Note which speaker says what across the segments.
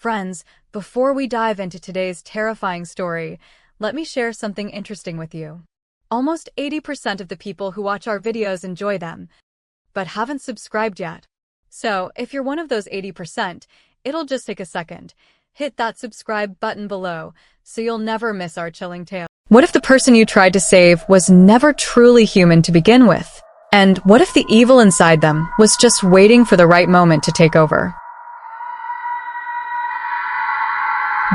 Speaker 1: Friends, before we dive into today's terrifying story, let me share something interesting with you. Almost 80% of the people who watch our videos enjoy them, but haven't subscribed yet. So, if you're one of those 80%, it'll just take a second. Hit that subscribe button below so you'll never miss our chilling tale. What if the person you tried to save was never truly human to begin with? And what if the evil inside them was just waiting for the right moment to take over?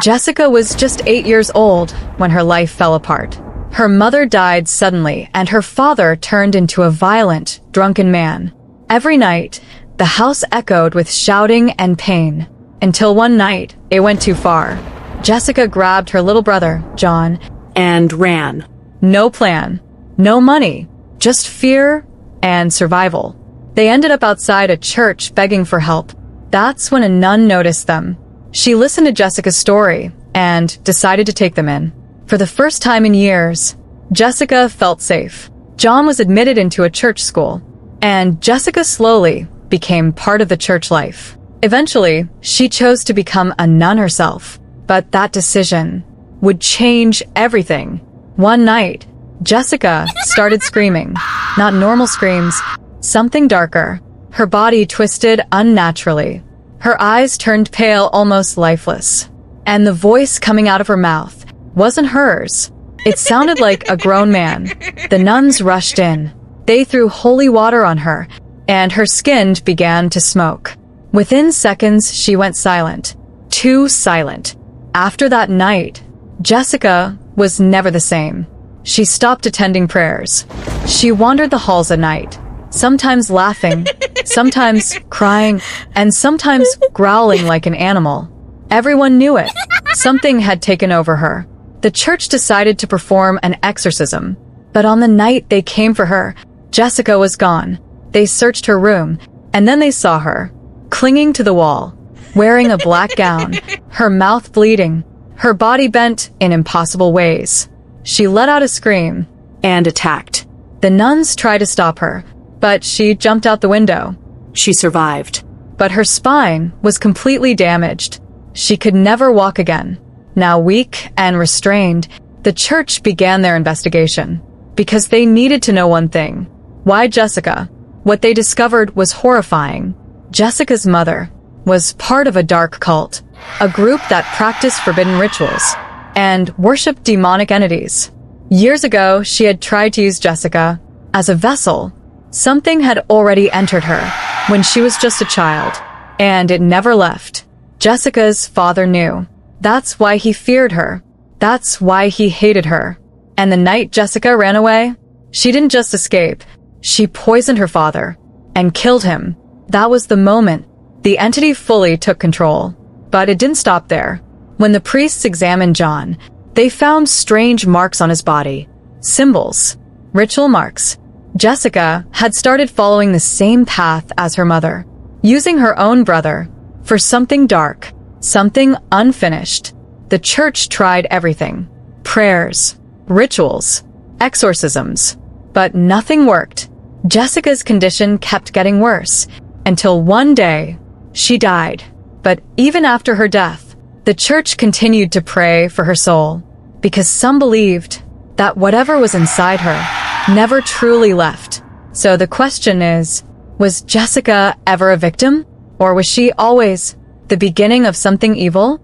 Speaker 1: Jessica was just 8 years old when her life fell apart. Her mother died suddenly, and her father turned into a violent, drunken man. Every night, the house echoed with shouting and pain, until one night, it went too far. Jessica grabbed her little brother, John,
Speaker 2: and ran.
Speaker 1: No plan, no money, just fear and survival. They ended up outside a church begging for help. That's when a nun noticed them. She listened to Jessica's story and decided to take them in. For the first time in years, Jessica felt safe. John was admitted into a church school, and Jessica slowly became part of the church life. Eventually, she chose to become a nun herself, but that decision would change everything. One night, Jessica started screaming. Not normal screams, something darker. Her body twisted unnaturally. Her eyes turned pale, almost lifeless. And the voice coming out of her mouth wasn't hers. It sounded like a grown man. The nuns rushed in. They threw holy water on her, and her skin began to smoke. Within seconds, she went silent. Too silent. After that night, Jessica was never the same. She stopped attending prayers. She wandered the halls at night, sometimes laughing, sometimes crying, and sometimes growling like an animal. Everyone knew it. Something had taken over her. The church decided to perform an exorcism, but on the night they came for her, Jessica was gone. They searched her room, and then they saw her, clinging to the wall, wearing a black gown, her mouth bleeding, her body bent in impossible ways. She let out a scream
Speaker 2: And attacked.
Speaker 1: The nuns tried to stop her, but she jumped out the window.
Speaker 2: She survived.
Speaker 1: But her spine was completely damaged. She could never walk again. Now weak and restrained, the church began their investigation, because they needed to know one thing. Why Jessica? What they discovered was horrifying. Jessica's mother was part of a dark cult, a group that practiced forbidden rituals and worshipped demonic entities. Years ago, she had tried to use Jessica as a vessel. Something had already entered her when she was just a child, and it never left. Jessica's father knew. That's why he feared her. That's why he hated her. And the night Jessica ran away, she didn't just escape. She poisoned her father and killed him. That was the moment the entity fully took control. But it didn't stop there. When the priests examined John, they found strange marks on his body. Symbols. Ritual marks. Jessica had started following the same path as her mother, using her own brother for something dark, something unfinished. The church tried everything. Prayers, rituals, exorcisms. But nothing worked. Jessica's condition kept getting worse, until one day, she died. But even after her death, the church continued to pray for her soul, because some believed that whatever was inside her never truly left. So the question is, was Jessica ever a victim? Or was she always the beginning of something evil?